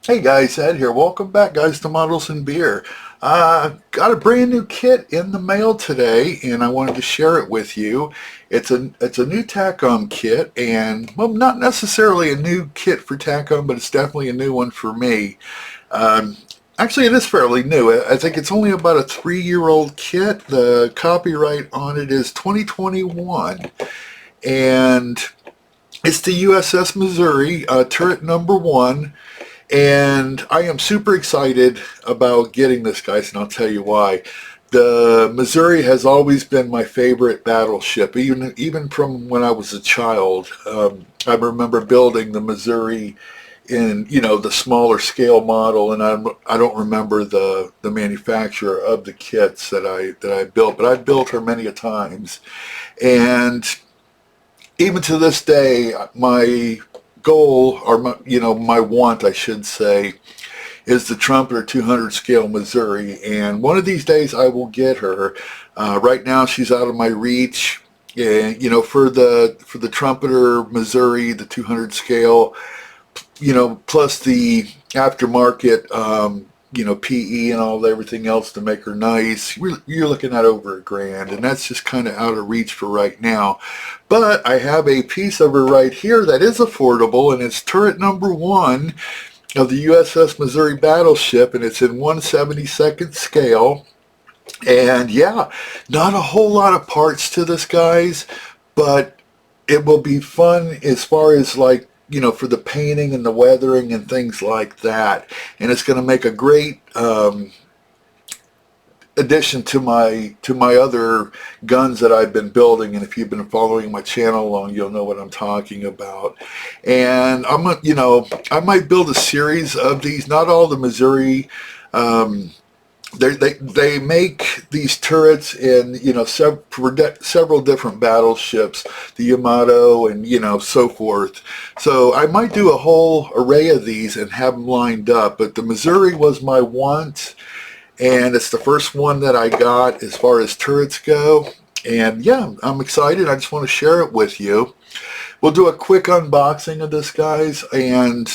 Hey guys, Ed here. Welcome back, guys, to Models and Beer. Got a brand new kit in the mail today, and I wanted to share it with you. It's a new Takom kit, and well, not necessarily a new kit for Takom, but it's definitely a new one for me. Um, Actually, it is fairly new. I think it's only about a 3-year-old kit. The copyright on it is 2021, and it's the USS Missouri Turret No.1. And I am super excited about getting this, guys, and I'll tell you why. The Missouri has always been my favorite battleship, even from when I was a child. I remember building the Missouri in the smaller scale model, and I don't remember the manufacturer of the kits that I built, but I've built her many a times, and even to this day, my goal, or my want, I should say, is the Trumpeter 200 scale Missouri, and one of these days I will get her. Right now she's out of my reach, and for the Trumpeter Missouri, the 200 scale, plus the aftermarket, PE and everything else to make her nice, you're looking at over $1,000, and that's just kind of out of reach for right now. But I have a piece of her right here that is affordable, and it's turret #1 of the USS Missouri battleship, and it's in 1/72nd scale. And yeah, not a whole lot of parts to this, guys, but it will be fun as far as for the painting and the weathering and things like that. And it's going to make a great addition to my other guns that I've been building. And if you've been following my channel along, you'll know what I'm talking about. And I might build a series of these. Not all the Missouri. They make these turrets in several different battleships, the Yamato and so forth. So I might do a whole array of these and have them lined up. But the Missouri was my want, and it's the first one that I got as far as turrets go. And yeah, I'm excited. I just want to share it with you. We'll do a quick unboxing of this, guys, and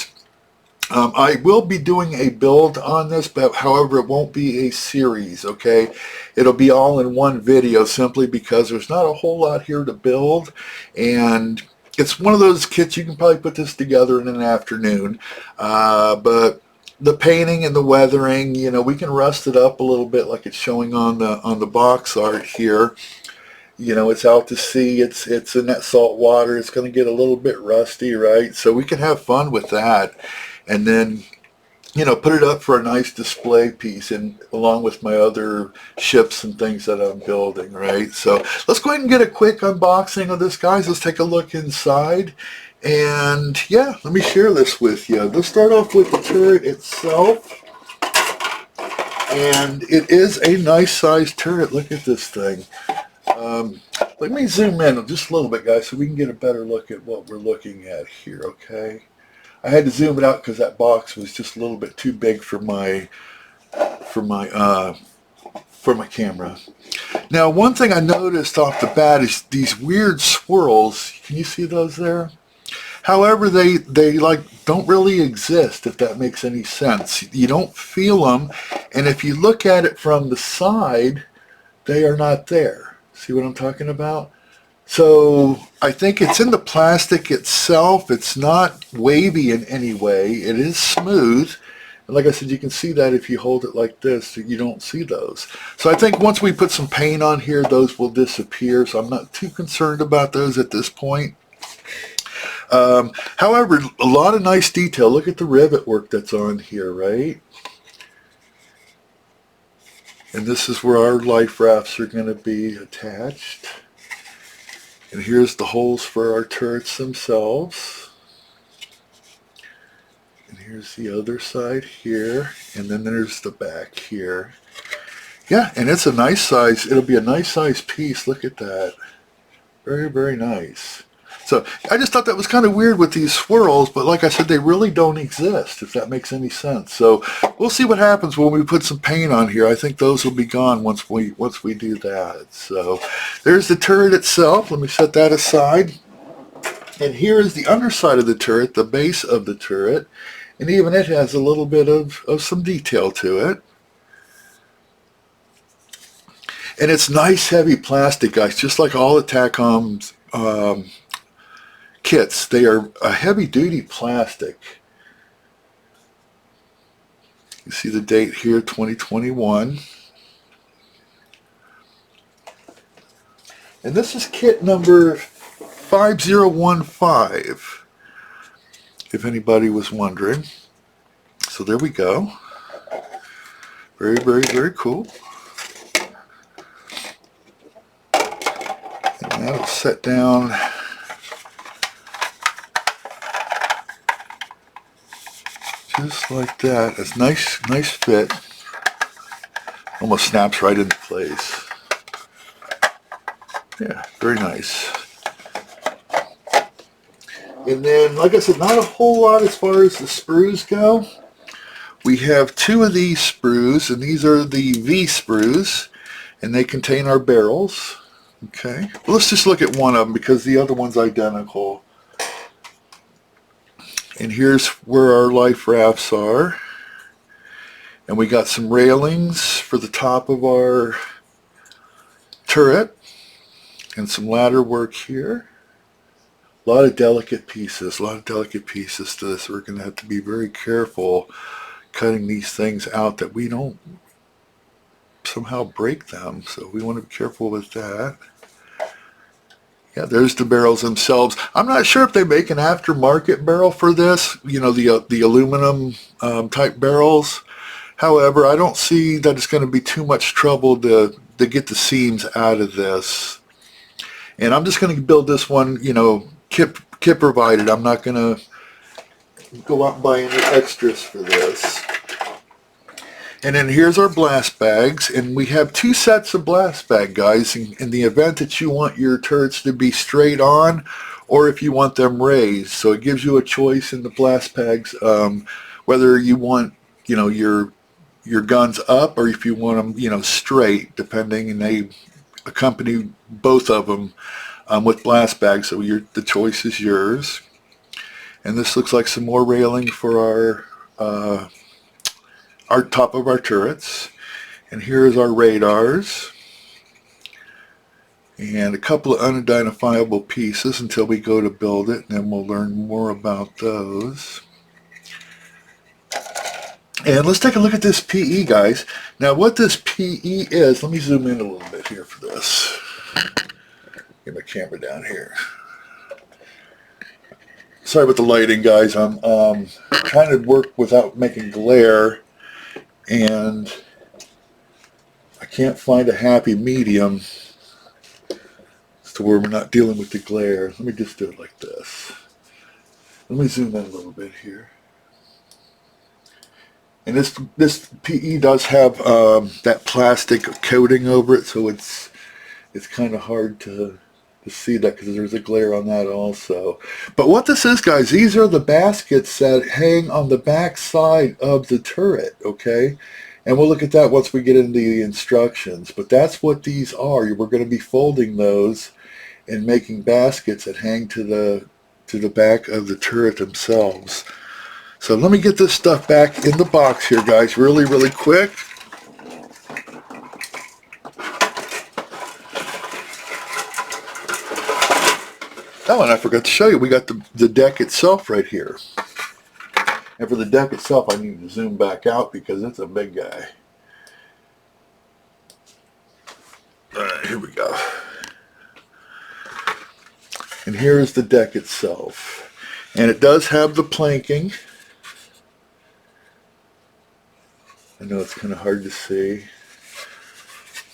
I will be doing a build on this, but however, it won't be a series, okay? It'll be all in one video simply because there's not a whole lot here to build, and it's one of those kits you can probably put this together in an afternoon, but the painting and the weathering, we can rust it up a little bit like it's showing on the box art here. It's out to sea, it's in that salt water, it's going to get a little bit rusty, right? So we can have fun with that. And then, put it up for a nice display piece, and along with my other ships and things that I'm building, right? So let's go ahead and get a quick unboxing of this, guys. Let's take a look inside. And yeah, let me share this with you. Let's start off with the turret itself. And it is a nice sized turret. Look at this thing. Let me zoom in just a little bit, guys, so we can get a better look at what we're looking at here, okay? I had to zoom it out because that box was just a little bit too big for my camera. Now, one thing I noticed off the bat is these weird swirls. Can you see those there? However, they don't really exist, if that makes any sense. You don't feel them, and if you look at it from the side, they are not there. See what I'm talking about? So I think it's in the plastic itself. It's not wavy in any way. It is smooth. And like I said, you can see that if you hold it like this, you don't see those. So I think once we put some paint on here, those will disappear. So I'm not too concerned about those at this point. However, a lot of nice detail. Look at the rivet work that's on here, right? And this is where our life rafts are going to be attached. And here's the holes for our turrets themselves. And here's the other side here. And then there's the back here. Yeah, and it's a nice size. It'll be a nice size piece. Look at that. Very, very nice. So I just thought that was kind of weird with these swirls, but like I said, they really don't exist, if that makes any sense. So we'll see what happens when we put some paint on here. I think those will be gone once we do that. So there's the turret itself. Let me set that aside. And here is the underside of the turret, the base of the turret, and even it has a little bit of some detail to it. And it's nice heavy plastic, guys, just like all the Takom's kits. They are a heavy duty plastic. You see the date here, 2021. And this is kit number 5015, if anybody was wondering. So there we go. Very, very, very cool. And that'll set down just like that. It's nice fit. Almost snaps right into place. Yeah, very nice. And then, like I said, not a whole lot as far as the sprues go. We have two of these sprues, and these are the V sprues, and they contain our barrels. Okay, well, let's just look at one of them because the other one's identical. And here's where our life rafts are. And we got some railings for the top of our turret and some ladder work here. A lot of delicate pieces to this. We're going to have to be very careful cutting these things out that we don't somehow break them. So we want to be careful with that. Yeah, there's the barrels themselves. I'm not sure if they make an aftermarket barrel for this, you know, the aluminum type barrels. However, I don't see that it's going to be too much trouble to get the seams out of this. And I'm just going to build this one, you know, kit provided. I'm not going to go out and buy any extras for this. And then here's our blast bags, and we have two sets of blast bag, guys, in the event that you want your turrets to be straight on, or if you want them raised. So it gives you a choice in the blast bags, whether you want, you know, your guns up, or if you want them, you know, straight, depending, and they accompany both of them with blast bags, so the choice is yours. And this looks like some more railing for our top of our turrets. And here's our radars and a couple of unidentifiable pieces until we go to build it, and then we'll learn more about those. And let's take a look at this PE, guys. Now what this PE is, let me zoom in a little bit here for this. Get my camera down here. Sorry about the lighting, guys. I'm trying to work without making glare, and I can't find a happy medium to where we're not dealing with the glare. Let me just do it like this. Let me zoom in a little bit here. And this PE does have that plastic coating over it, so it's kind of hard to see that because there's a glare on that also. But what this is, guys, these are the baskets that hang on the back side of the turret, okay? And we'll look at that once we get into the instructions. But that's what these are. We're going to be folding those and making baskets that hang to the back of the turret themselves. So let me get this stuff back in the box here, guys, really, really quick. Oh, and I forgot to show you, we got the deck itself right here. And for the deck itself, I need to zoom back out because it's a big guy. All right, here we go. And here's the deck itself. And it does have the planking. I know it's kind of hard to see,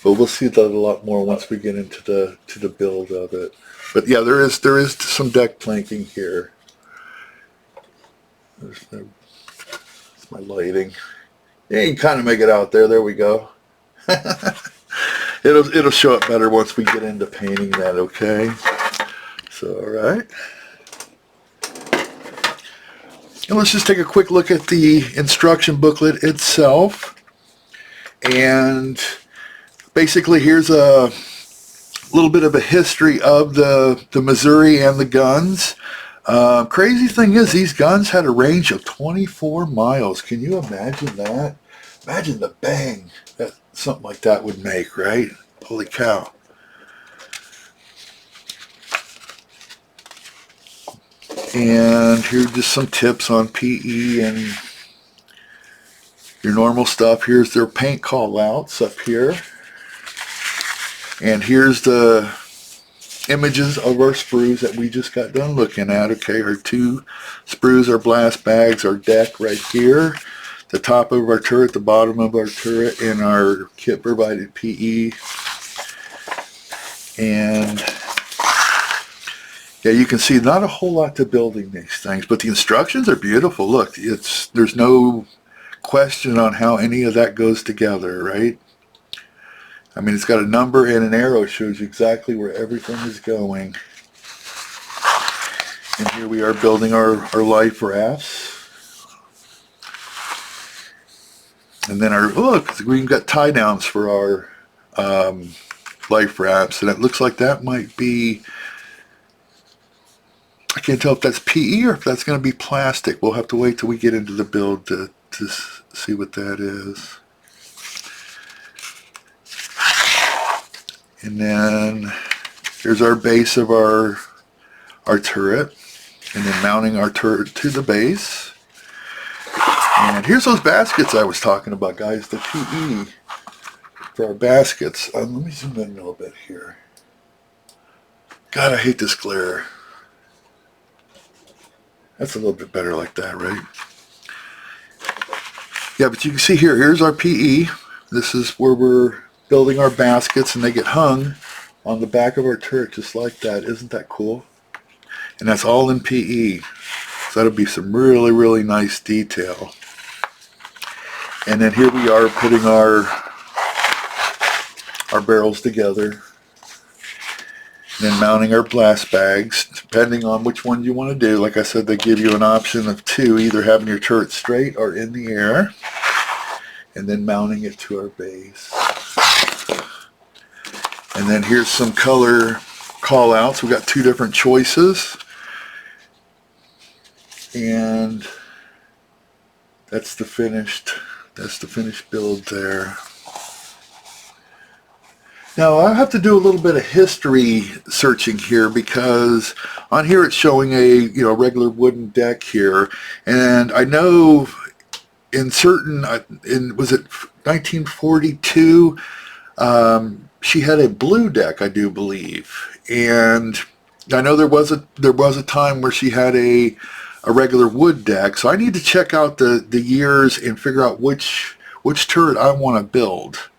but we'll see that a lot more once we get into the build of it. But yeah, there is some deck planking here. There's my lighting. Yeah, you can kind of make it out there. There we go. It'll show up better once we get into painting that. Okay. So all right. And let's just take a quick look at the instruction booklet itself. And basically here's a little bit of a history of the Missouri and the guns. Crazy thing is, these guns had a range of 24 miles. Can you imagine that? Imagine the bang that something like that would make, right? Holy cow. And here's just some tips on PE and your normal stuff. Here's their paint call outs up here. And here's the images of our sprues that we just got done looking at. Okay, our 2 sprues, our blast bags, our deck right here, the top of our turret, the bottom of our turret, and our kit provided PE. And yeah, you can see not a whole lot to building these things, but the instructions are beautiful. Look, there's no question on how any of that goes together, right? I mean, it's got a number and an arrow, shows you exactly where everything is going. And here we are building our life rafts. And then look, we even got tie downs for our life rafts, and it looks like that might be, I can't tell if that's PE or if that's going to be plastic. We'll have to wait till we get into the build to see what that is. And then here's our base of our turret, and then mounting our turret to the base. And here's those baskets I was talking about, guys, the PE for our baskets. Let me zoom in a little bit here. God, I hate this glare. That's a little bit better like that, right? Yeah, but you can see here's our PE. This is where we're building our baskets, and they get hung on the back of our turret just like that. Isn't that cool? And that's all in PE. So that'll be some really, really nice detail. And then here we are putting our barrels together. And then mounting our blast bags, depending on which one you want to do. Like I said, they give you an option of 2, either having your turret straight or in the air. And then mounting it to our base. And then here's some color call outs. We've got 2 different choices. And that's the finished build there. Now I have to do a little bit of history searching here, because on here it's showing a regular wooden deck here, and I know in certain was it 1942 she had a blue deck, I do believe, and I know there was a time where she had a regular wood deck, so I need to check out the years and figure out which turret I want to build.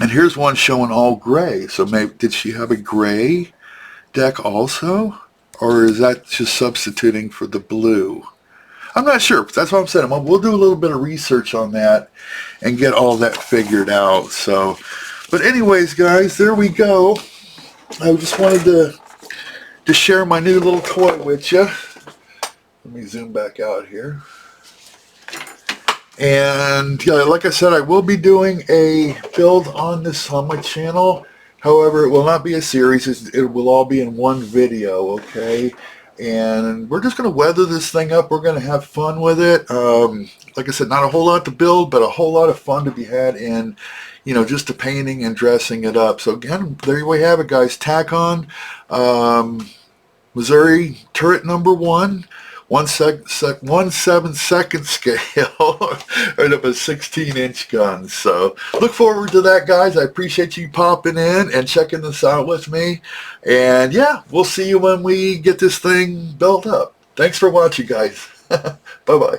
And here's one showing all gray. So maybe, did she have a gray deck also? Or is that just substituting for the blue? I'm not sure. That's what I'm saying. We'll do a little bit of research on that and get all that figured out. So, but anyways, guys, there we go. I just wanted to share my new little toy with you. Let me zoom back out here. And yeah, like I said, I will be doing a build on this on my channel. However, it will not be a series. It will all be in one video, okay? And we're just going to weather this thing up. We're going to have fun with it. Like I said, not a whole lot to build, but a whole lot of fun to be had in, just the painting and dressing it up. So again, there we have it, guys. Takom Missouri Turret No.1. 1/7 scale right up a 16-inch gun. So look forward to that, guys. I appreciate you popping in and checking this out with me. And yeah, we'll see you when we get this thing built up. Thanks for watching, guys. Bye-bye.